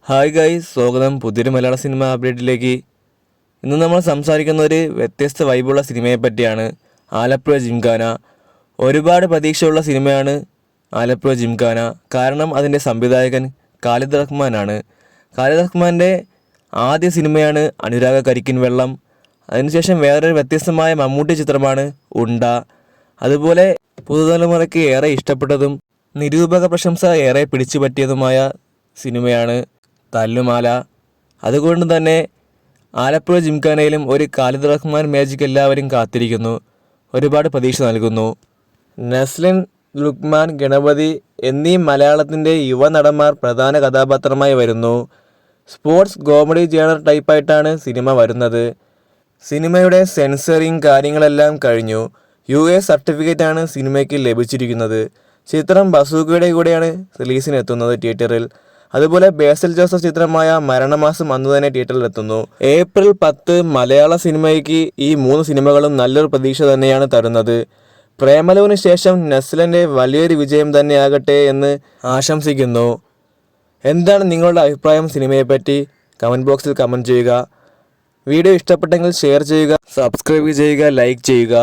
Hi guys, സ്വാഗതം പുതിയൊരു മലയാള cinema അപ്ഡേറ്റിലേക്ക്. ഇന്ന് നമ്മൾ സംസാരിക്കുന്ന ഒരു വ്യത്യസ്ത വൈബുള്ള സിനിമയെ പറ്റിയാണ്. ആലപ്പുഴ ജിംഖാന. ഒരുപാട് പ്രതീക്ഷയുള്ള സിനിമയാണ് ആലപ്പുഴ ജിംഖാന. കാരണം അതിൻ്റെ സംവിധായകൻ ഖാലിദ് റഹ്മാനാണ്. ഖാലിദ് റഹ്മാൻ്റെ ആദ്യ സിനിമയാണ് അനുരാഗ കരിക്കിൻ വെള്ളം. അതിനുശേഷം വേറൊരു വ്യത്യസ്തമായ മമ്മൂട്ടി ചിത്രമാണ് ഉണ്ട. അതുപോലെ പുതുതലമുറയ്ക്ക് ഏറെ ഇഷ്ടപ്പെട്ടതും നിരൂപക പ്രശംസ ഏറെ പിടിച്ചു പറ്റിയതുമായ സിനിമയാണ് തല്ലുമാല. അതുകൊണ്ട് തന്നെ ആലപ്പുഴ ജിംഖാനയിലും ഒരു ഖാലിദ് റഹ്മാൻ മാജിക് എല്ലാവരും കാത്തിരിക്കുന്നു, ഒരുപാട് പ്രതീക്ഷ നൽകുന്നു. നസ്ലിൻ, ലുക്മാൻ, ഗണപതി എന്നീ മലയാളത്തിൻ്റെ യുവനടന്മാർ പ്രധാന കഥാപാത്രമായി വരുന്നു. സ്പോർട്സ് കോമഡി ജേണർ ടൈപ്പായിട്ടാണ് സിനിമ വരുന്നത്. സിനിമയുടെ സെൻസറിങ് കാര്യങ്ങളെല്ലാം കഴിഞ്ഞു. UA സർട്ടിഫിക്കറ്റാണ് സിനിമയ്ക്ക് ലഭിച്ചിരിക്കുന്നത്. ചിത്രം ബസൂക്കയുടെ കൂടെയാണ് റിലീസിനെത്തുന്നത് തിയേറ്ററിൽ. അതുപോലെ ബേസിൽ ജോസഫ് ചിത്രമായ മരണമാസം അന്നു തന്നെ തിയേറ്ററിലെത്തുന്നു. ഏപ്രിൽ 10 മലയാള സിനിമയ്ക്ക് ഈ 3 സിനിമകളും നല്ലൊരു പ്രതീക്ഷ തന്നെയാണ് തരുന്നത്. പ്രേമലുവിന് ശേഷം നസ്ലിൻ്റെ വലിയൊരു വിജയം തന്നെയാകട്ടെ എന്ന് ആശംസിക്കുന്നു. എന്താണ് നിങ്ങളുടെ അഭിപ്രായം സിനിമയെപ്പറ്റി? കമൻറ്റ് ബോക്സിൽ കമൻറ്റ് ചെയ്യുക. വീഡിയോ ഇഷ്ടപ്പെട്ടെങ്കിൽ ഷെയർ ചെയ്യുക, സബ്സ്ക്രൈബ് ചെയ്യുക, ലൈക്ക് ചെയ്യുക.